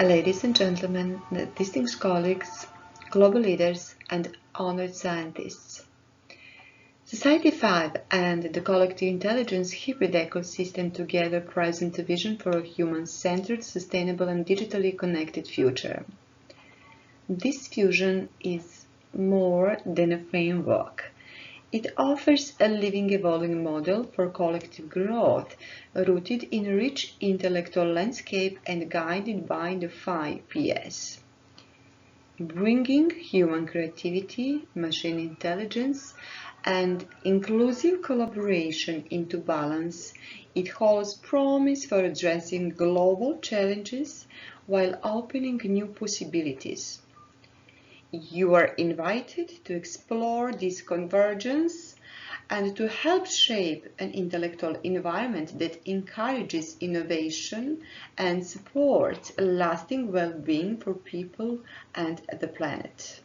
Ladies and gentlemen, distinguished colleagues, global leaders, and honored scientists. Society 5 and the collective intelligence hybrid ecosystem together present a vision for a human-centered, sustainable, and digitally connected future. This fusion is more than a framework. It offers a living, evolving model for collective growth, rooted in a rich intellectual landscape and guided by the 5 Ps. Bringing human creativity, machine intelligence, and inclusive collaboration into balance, it holds promise for addressing global challenges while opening new possibilities. You are invited to explore this convergence and to help shape an intellectual environment that encourages innovation and supports lasting well-being for people and the planet.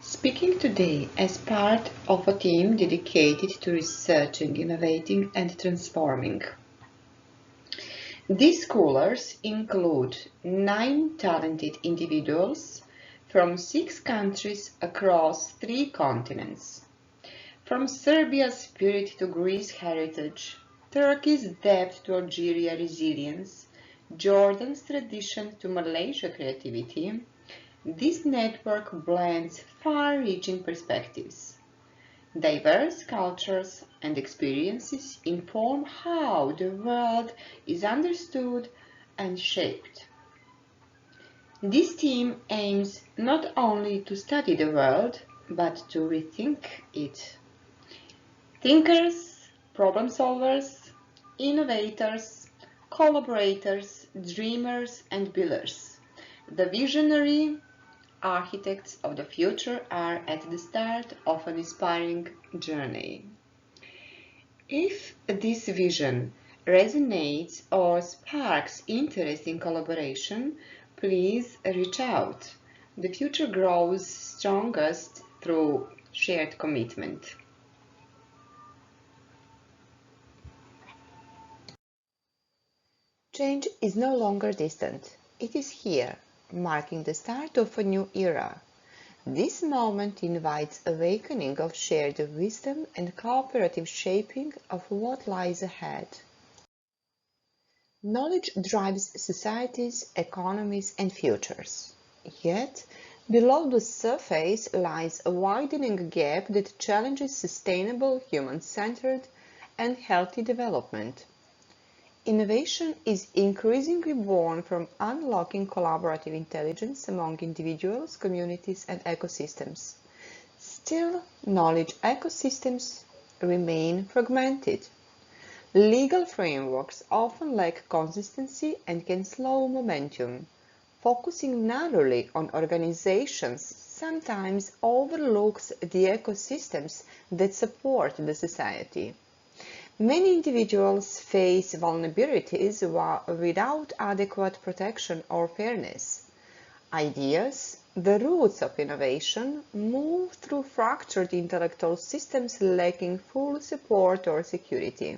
Speaking today as part of a team dedicated to researching, innovating, and transforming. These scholars include 9 talented individuals from 6 countries across 3 continents. From Serbia's spirit to Greece heritage, Turkey's depth to Algeria resilience, Jordan's tradition to Malaysia creativity, this network blends far-reaching perspectives. Diverse cultures and experiences inform how the world is understood and shaped. This team aims not only to study the world, but to rethink it. Thinkers, problem solvers, innovators, collaborators, dreamers, and builders. The visionary architects of the future are at the start of an inspiring journey. If this vision resonates or sparks interest in collaboration, please reach out. The future grows strongest through shared commitment. Change is no longer distant. It is here, marking the start of a new era. This moment invites awakening of shared wisdom and cooperative shaping of what lies ahead. Knowledge drives societies, economies, and futures. Yet, below the surface lies a widening gap that challenges sustainable, human-centered, and healthy development. Innovation is increasingly born from unlocking collaborative intelligence among individuals, communities, and ecosystems. Still, knowledge ecosystems remain fragmented. Legal frameworks often lack consistency and can slow momentum. Focusing narrowly on organizations sometimes overlooks the ecosystems that support the society. Many individuals face vulnerabilities without adequate protection or fairness. Ideas, the roots of innovation, move through fractured intellectual systems lacking full support or security.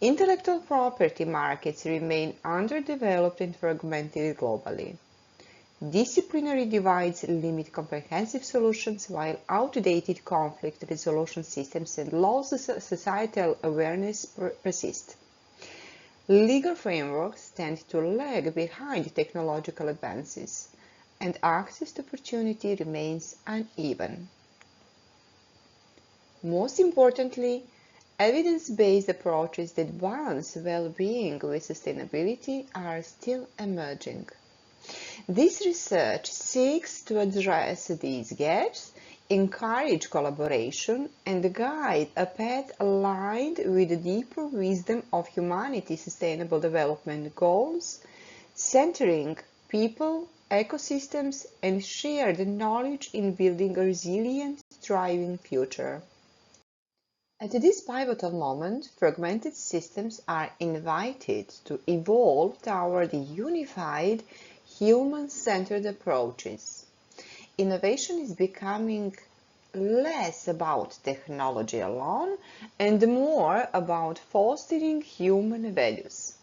Intellectual property markets remain underdeveloped and fragmented globally. Disciplinary divides limit comprehensive solutions, while outdated conflict resolution systems and low societal awareness persist. Legal frameworks tend to lag behind technological advances, and access to opportunity remains uneven. Most importantly, evidence-based approaches that balance well-being with sustainability are still emerging. This research seeks to address these gaps, encourage collaboration, and guide a path aligned with the deeper wisdom of humanity's sustainable development goals, centering people, ecosystems, and shared knowledge in building a resilient, thriving future. At this pivotal moment, fragmented systems are invited to evolve toward unified, human-centered approaches. Innovation is becoming less about technology alone and more about fostering human values.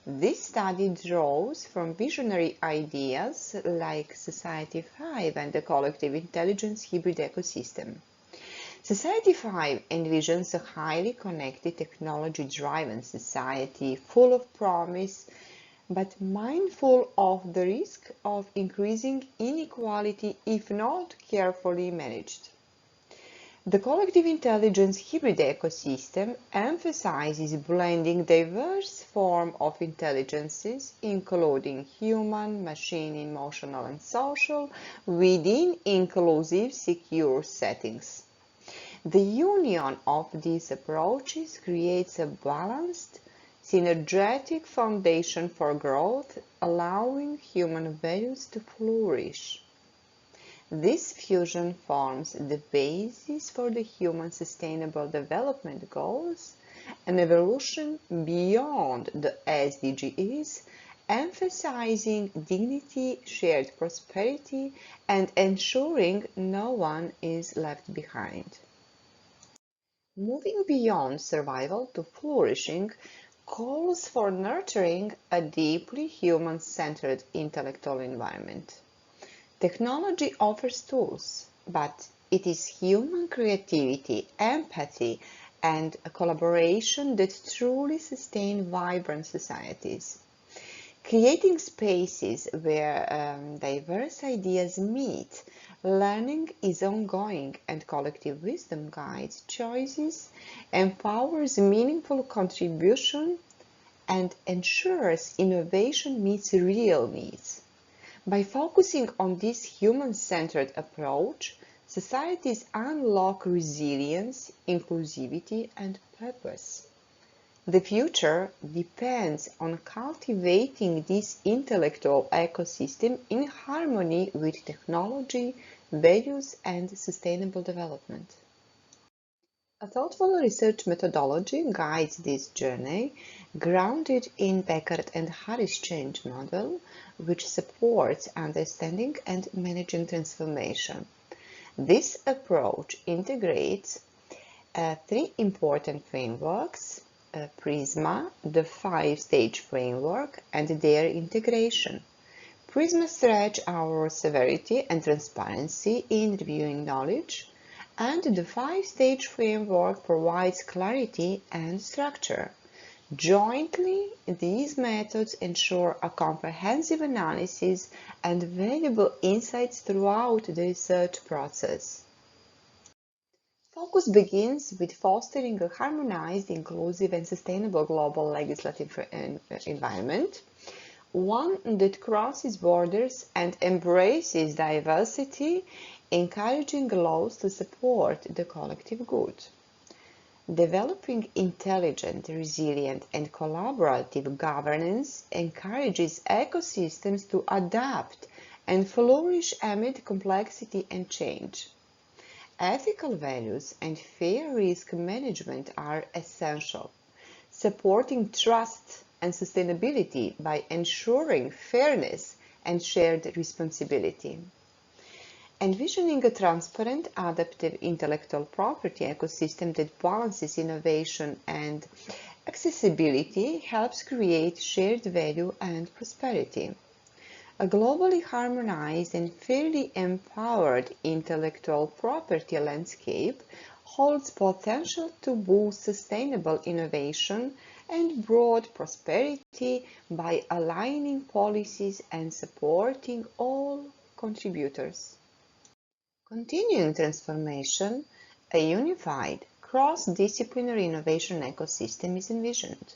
This study draws from visionary ideas like Society 5 and the collective intelligence hybrid ecosystem. Society 5 envisions a highly connected, technology-driven society full of promise, but mindful of the risk of increasing inequality if not carefully managed. The collective intelligence hybrid ecosystem emphasizes blending diverse forms of intelligences, including human, machine, emotional, and social, within inclusive, secure settings. The union of these approaches creates a balanced, synergetic foundation for growth, allowing human values to flourish. This fusion forms the basis for the Human Sustainable Development Goals, an evolution beyond the SDGs, emphasizing dignity, shared prosperity, and ensuring no one is left behind. Moving beyond survival to flourishing calls for nurturing a deeply human-centered intellectual environment. Technology offers tools, but it is human creativity, empathy, and collaboration that truly sustain vibrant societies. Creating spaces where diverse ideas meet, learning is ongoing and collective wisdom guides choices, empowers meaningful contribution, and ensures innovation meets real needs. By focusing on this human-centered approach, societies unlock resilience, inclusivity, and purpose. The future depends on cultivating this intellectual ecosystem in harmony with technology, values, and sustainable development. A thoughtful research methodology guides this journey, grounded in Beckhard and Harris change model, which supports understanding and managing transformation. This approach integrates three important frameworks: PRISMA, the five-stage framework, and their integration. PRISMA stretch our severity and transparency in reviewing knowledge, and the five-stage framework provides clarity and structure. Jointly, these methods ensure a comprehensive analysis and valuable insights throughout the research process. Focus begins with fostering a harmonized, inclusive, and sustainable global legislative environment, one that crosses borders and embraces diversity, encouraging laws to support the collective good. Developing intelligent, resilient, and collaborative governance encourages ecosystems to adapt and flourish amid complexity and change. Ethical values and fair risk management are essential, supporting trust and sustainability by ensuring fairness and shared responsibility. Envisioning a transparent, adaptive intellectual property ecosystem that balances innovation and accessibility helps create shared value and prosperity. A globally harmonized and fairly empowered intellectual property landscape holds potential to boost sustainable innovation and broad prosperity by aligning policies and supporting all contributors. Continuing transformation, a unified, cross-disciplinary innovation ecosystem is envisioned,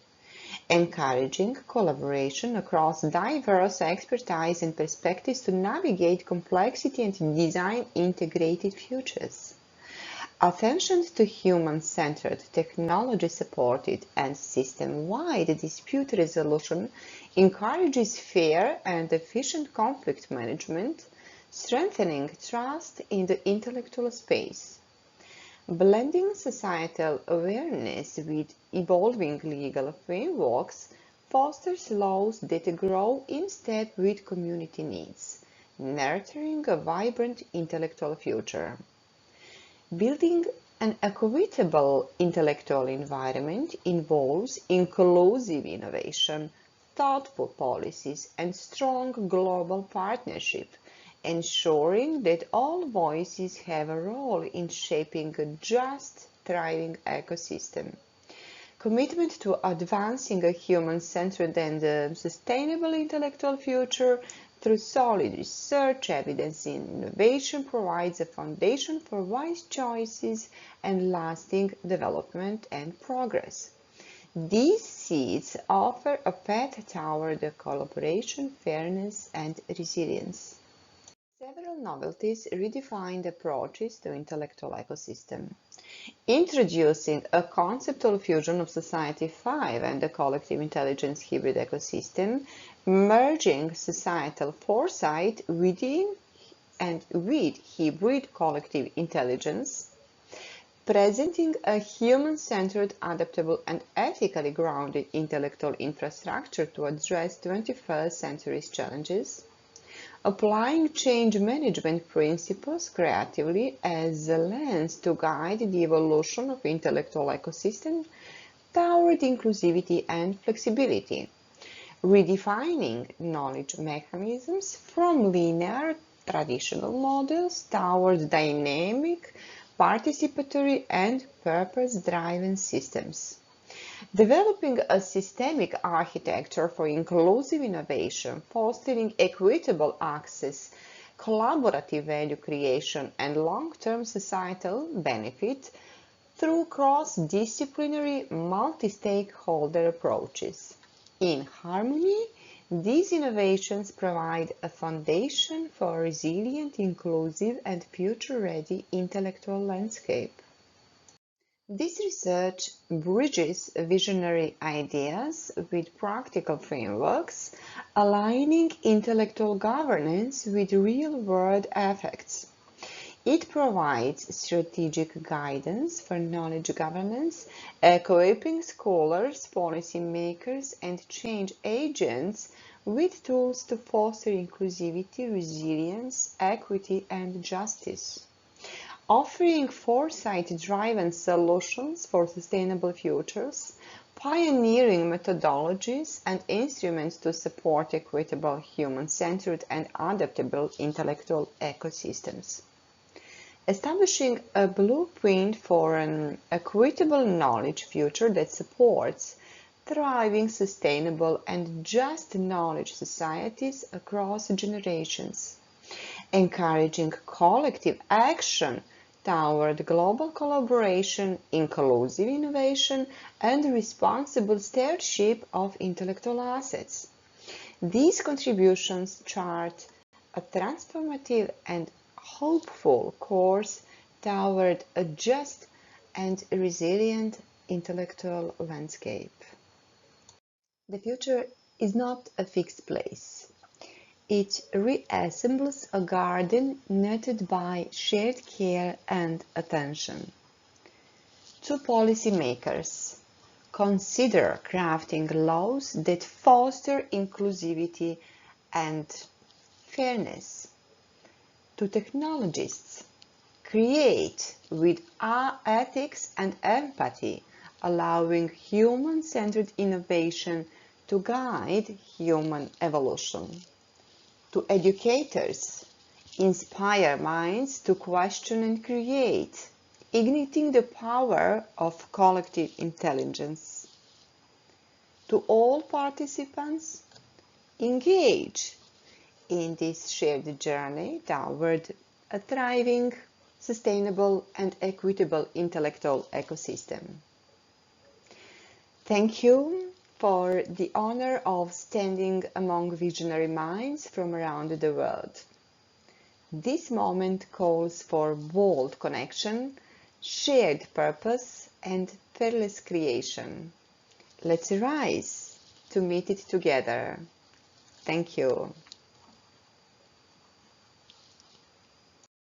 encouraging collaboration across diverse expertise and perspectives to navigate complexity and design integrated futures. Attention to human-centered, technology-supported, and system-wide dispute resolution encourages fair and efficient conflict management, strengthening trust in the intellectual space. Blending societal awareness with evolving legal frameworks fosters laws that grow in step with community needs, nurturing a vibrant intellectual future. Building an equitable intellectual environment involves inclusive innovation, thoughtful policies and strong global partnership, ensuring that all voices have a role in shaping a just, thriving ecosystem. Commitment to advancing a human-centered and sustainable intellectual future through solid research, evidence, and innovation provides a foundation for wise choices and lasting development and progress. These seeds offer a path toward collaboration, fairness, and resilience. Several novelties redefined approaches to intellectual ecosystem. Introducing a conceptual fusion of Society 5 and the collective intelligence hybrid ecosystem, merging societal foresight within and with hybrid collective intelligence, presenting a human-centered, adaptable, and ethically grounded intellectual infrastructure to address 21st century's challenges, applying change management principles creatively as a lens to guide the evolution of intellectual ecosystem toward inclusivity and flexibility, redefining knowledge mechanisms from linear traditional models toward dynamic, participatory, and purpose-driven systems. Developing a systemic architecture for inclusive innovation, fostering equitable access, collaborative value creation, and long-term societal benefit through cross-disciplinary, multi-stakeholder approaches. In harmony, these innovations provide a foundation for a resilient, inclusive, and future-ready intellectual landscape. This research bridges visionary ideas with practical frameworks, aligning intellectual governance with real-world effects. It provides strategic guidance for knowledge governance, equipping scholars, policymakers, and change agents with tools to foster inclusivity, resilience, equity, and justice. Offering foresight-driven solutions for sustainable futures, pioneering methodologies and instruments to support equitable, human-centered, and adaptable intellectual ecosystems. Establishing a blueprint for an equitable knowledge future that supports thriving, sustainable, and just knowledge societies across generations. Encouraging collective action toward global collaboration, inclusive innovation, and responsible stewardship of intellectual assets. These contributions chart a transformative and hopeful course toward a just and resilient intellectual landscape. The future is not a fixed place. It reassembles a garden nurtured by shared care and attention. To policymakers, consider crafting laws that foster inclusivity and fairness. To technologists, create with ethics and empathy, allowing human-centered innovation to guide human evolution. To educators, inspire minds to question and create, igniting the power of collective intelligence. To all participants, engage in this shared journey toward a thriving, sustainable, and equitable intellectual ecosystem. Thank you for the honor of standing among visionary minds from around the world. This moment calls for bold connection, shared purpose, and fearless creation. Let's rise to meet it together. Thank you.